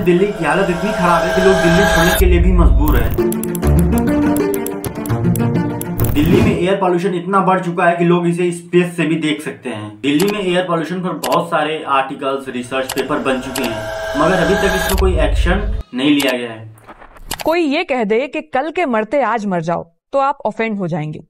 दिल्ली की हालत इतनी खराब है कि लोग दिल्ली छोड़ने के लिए भी मजबूर है। दिल्ली में एयर पॉल्यूशन इतना बढ़ चुका है कि लोग इसे स्पेस से भी देख सकते हैं। दिल्ली में एयर पॉल्यूशन पर बहुत सारे आर्टिकल्स, रिसर्च पेपर बन चुके हैं, मगर अभी तक इसमें कोई एक्शन नहीं लिया गया है। कोई ये कह दे कि कल के मरते आज मर जाओ तो आप ऑफेंड हो जाएंगे,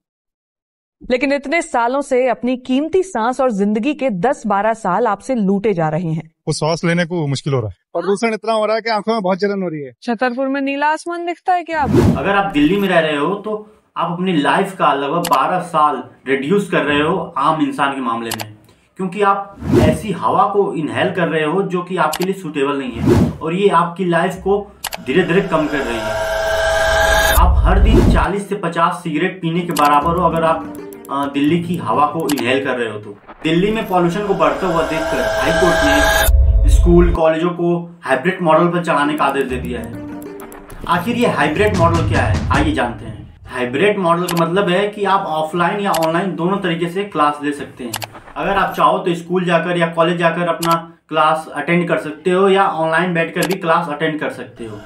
लेकिन इतने सालों से अपनी कीमती सांस और जिंदगी के 10-12 साल आपसे लूटे जा रहे हैं। वो सांस लेने को मुश्किल हो रहा है। प्रदूषण इतना हो रहा है कि आंखों में बहुत जलन हो रही है। छतरपुर में नीला आसमान दिखता है क्या? अगर आप दिल्ली में रह रहे हो तो आप अपनी लाइफ का लगभग 12 साल रिड्यूस कर रहे हो आम इंसान के मामले में, क्योंकि आप ऐसी हवा को इनहेल कर रहे हो जो कि आपके लिए सूटेबल नहीं है, और ये आपकी लाइफ को धीरे धीरे कम कर रही है। आप हर दिन 40 से 50 सिगरेट पीने के बराबर हो अगर आप दिल्ली की हवा को इनहेल कर रहे हो तो। दिल्ली में पॉल्यूशन को बढ़ता हुआ देखकर हाई कोर्ट ने स्कूल कॉलेजों को हाइब्रिड मॉडल पर चलाने का आदेश दे दिया है। आखिर ये हाइब्रिड मॉडल क्या है, आइए जानते हैं। हाइब्रिड मॉडल का मतलब है कि आप ऑफलाइन या ऑनलाइन दोनों तरीके से क्लास ले सकते हैं। अगर आप चाहो तो स्कूल जाकर या कॉलेज जाकर अपना क्लास अटेंड कर सकते हो, या ऑनलाइन बैठकर भी क्लास अटेंड कर सकते हो,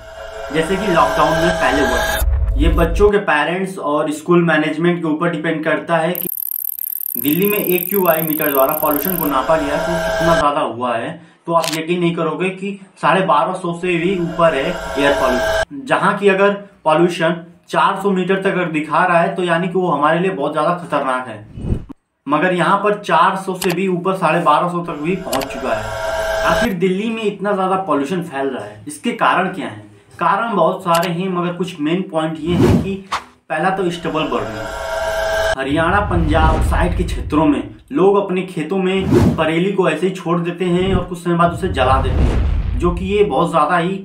जैसे कि लॉकडाउन में पहले हुआ था। ये बच्चों के पेरेंट्स और स्कूल मैनेजमेंट के ऊपर डिपेंड करता है कि दिल्ली में AQI मीटर द्वारा पॉल्यूशन को नापा गया तो कितना ज्यादा हुआ है, तो आप यकीन नहीं करोगे कि 1250 से भी ऊपर है एयर पॉल्यूशन। जहां की अगर पॉल्यूशन 400 मीटर तक अगर दिखा रहा है तो यानी कि वो हमारे लिए बहुत ज्यादा खतरनाक है, मगर यहाँ पर 400 से भी ऊपर 1250 तक भी पहुंच चुका है। आखिर दिल्ली में इतना ज्यादा पॉल्यूशन फैल रहा है, इसके कारण क्या है? कारण बहुत सारे हैं, मगर कुछ मेन पॉइंट ये है कि पहला तो stubble burning. Haryana, Punjab side के क्षेत्रों में लोग अपने खेतों में परेली को ऐसे ही छोड़ देते हैं और कुछ समय बाद उसे जला देते हैं, जो कि ये बहुत ज्यादा ही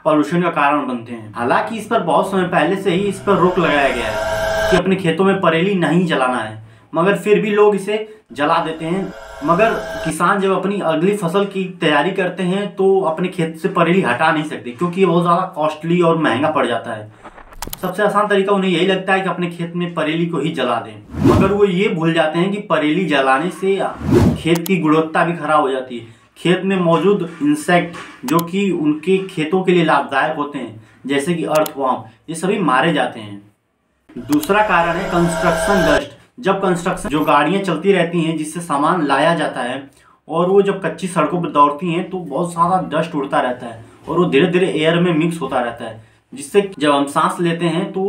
पॉल्यूशन का कारण बनते हैं। हालांकि इस पर बहुत समय पहले से ही इस पर रोक लगाया गया है कि अपने खेतों में परेली नहीं जलाना है, मगर फिर भी लोग इसे जला देते हैं। मगर किसान जब अपनी अगली फसल की तैयारी करते हैं तो अपने खेत से परेली हटा नहीं सकते, क्योंकि ये बहुत ज़्यादा कॉस्टली और महंगा पड़ जाता है। सबसे आसान तरीका उन्हें यही लगता है कि अपने खेत में परेली को ही जला दें, मगर वो ये भूल जाते हैं कि परेली जलाने से खेत की गुणवत्ता भी खराब हो जाती है। खेत में मौजूद इंसेक्ट जो कि उनके खेतों के लिए लाभदायक होते हैं, जैसे कि अर्थवर्म, ये सभी मारे जाते हैं। दूसरा कारण है कंस्ट्रक्शन डस्ट। जब कंस्ट्रक्शन जो गाड़ियां चलती रहती हैं जिससे सामान लाया जाता है, और वो जब कच्ची सड़कों पर दौड़ती हैं तो बहुत सारा डस्ट उड़ता रहता है और वो धीरे धीरे एयर में मिक्स होता रहता है, जिससे जब हम सांस लेते हैं तो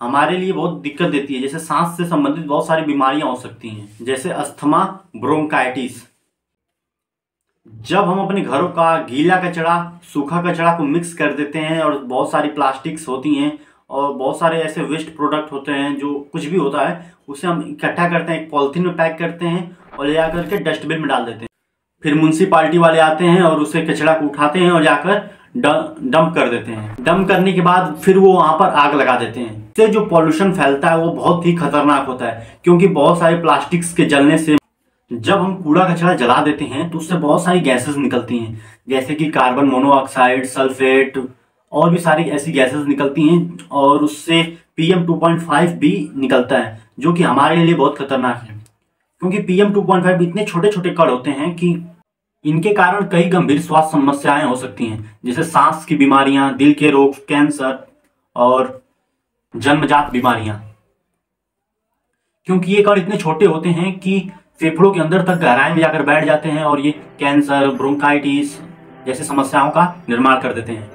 हमारे लिए बहुत दिक्कत देती है। जैसे सांस से संबंधित बहुत सारी बीमारियां हो सकती हैं, जैसे अस्थमा, ब्रोंकाइटिस। जब हम अपने घरों का गीला कचरा, सूखा कचरा को मिक्स कर देते हैं, और बहुत सारी प्लास्टिक्स होती हैं और बहुत सारे ऐसे वेस्ट प्रोडक्ट होते हैं, जो कुछ भी होता है उसे हम इकट्ठा करते हैं, एक पॉलिथीन में पैक करते हैं और ले जाकर के डस्टबिन में डाल देते हैं। फिर म्युनिसिपालिटी वाले आते हैं और उसे कचरा को उठाते हैं और जाकर डंप कर देते हैं। डंप करने के बाद फिर वो वहां पर आग लगा देते हैं। इससे जो पॉल्यूशन फैलता है वो बहुत ही खतरनाक होता है, क्योंकि बहुत सारे प्लास्टिक्स के जलने से जब हम कूड़ा कचरा जला देते हैं तो उससे बहुत सारी गैसेस निकलती हैं, जैसे कि कार्बन मोनोऑक्साइड, सल्फेट और भी सारी ऐसी गैसेस निकलती हैं, और उससे PM 2.5 भी निकलता है, जो कि हमारे लिए बहुत खतरनाक है। क्योंकि PM 2.5 इतने छोटे छोटे कण होते हैं कि इनके कारण कई गंभीर स्वास्थ्य समस्याएं हो सकती हैं, जैसे सांस की बीमारियां, दिल के रोग, कैंसर और जन्मजात बीमारियां। क्योंकि ये कण इतने छोटे होते हैं कि फेफड़ों के अंदर तक गहराई में जाकर बैठ जाते हैं और ये कैंसर, ब्रोंकाइटिस जैसे समस्याओं का निर्माण कर देते हैं।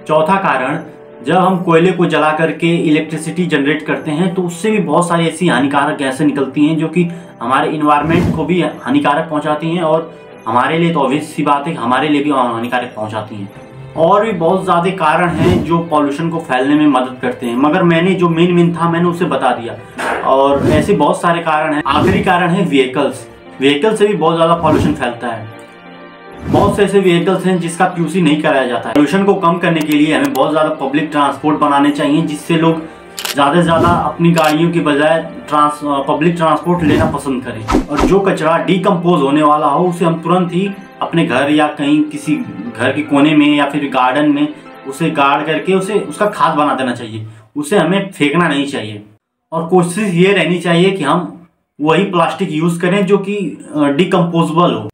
चौथा कारण, जब हम कोयले को जला करके इलेक्ट्रिसिटी जनरेट करते हैं तो उससे भी बहुत सारी ऐसी हानिकारक गैसें निकलती हैं, जो कि हमारे इन्वायरमेंट को भी हानिकारक पहुंचाती हैं, और हमारे लिए तो ऑब्वियस सी बात है कि हमारे लिए भी हानिकारक पहुंचाती हैं। और भी बहुत ज़्यादा कारण हैं जो पॉल्यूशन को फैलने में मदद करते हैं, मगर मैंने जो मेन था मैंने उसे बता दिया, और ऐसे बहुत सारे कारण हैं। आखिरी कारण है व्हीकल्स। व्हीकल से भी बहुत ज़्यादा पॉल्यूशन फैलता है। बहुत से ऐसे व्हीकल्स हैं जिसका QC नहीं कराया जाता है। पॉल्यूशन को कम करने के लिए हमें बहुत ज़्यादा पब्लिक ट्रांसपोर्ट बनाने चाहिए, जिससे लोग ज़्यादा से ज़्यादा अपनी गाड़ियों की बजाय पब्लिक ट्रांसपोर्ट लेना पसंद करें। और जो कचरा डिकम्पोज होने वाला हो उसे हम तुरंत ही अपने घर या कहीं किसी घर के कोने में या फिर गार्डन में उसे गाड़ करके उसे उसका खाद बना देना चाहिए। उसे हमें फेंकना नहीं चाहिए, और कोशिश ये रहनी चाहिए कि हम वही प्लास्टिक यूज़ करें जो कि डिकम्पोजेबल हो,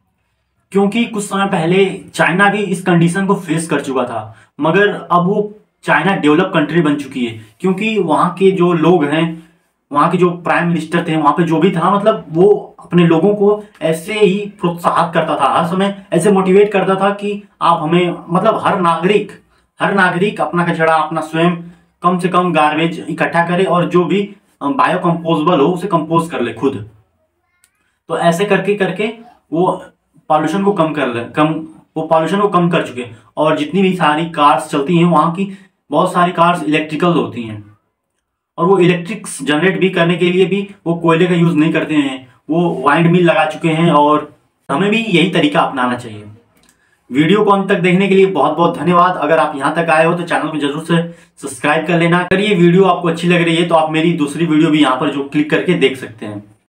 क्योंकि कुछ समय पहले चाइना भी इस कंडीशन को फेस कर चुका था, मगर अब वो चाइना डेवलप कंट्री बन चुकी है, क्योंकि वहाँ के जो लोग हैं, वहाँ के जो प्राइम मिनिस्टर थे, वहाँ पे जो भी था, मतलब वो अपने लोगों को ऐसे ही प्रोत्साहित करता था, हर समय ऐसे मोटिवेट करता था कि आप हमें, मतलब हर नागरिक अपना कचरा, अपना स्वयं कम से कम गार्बेज इकट्ठा करे और जो भी बायो कंपोजेबल हो उसे कंपोज कर ले खुद। तो ऐसे करके करके वो पॉल्यूशन को कम कर चुके। और जितनी भी सारी कार्स चलती हैं, वहाँ की बहुत सारी कार्स इलेक्ट्रिकल होती हैं, और वो इलेक्ट्रिक जनरेट भी करने के लिए भी वो कोयले का यूज नहीं करते हैं, वो वाइंड मिल लगा चुके हैं। और हमें भी यही तरीका अपनाना चाहिए। वीडियो को अंत तक देखने के लिए बहुत बहुत धन्यवाद। अगर आप यहाँ तक आए हो तो चैनल को जरूर से सब्सक्राइब कर लेना। अगर ये वीडियो आपको अच्छी लग रही है तो आप मेरी दूसरी वीडियो भी यहाँ पर जो क्लिक करके देख सकते हैं।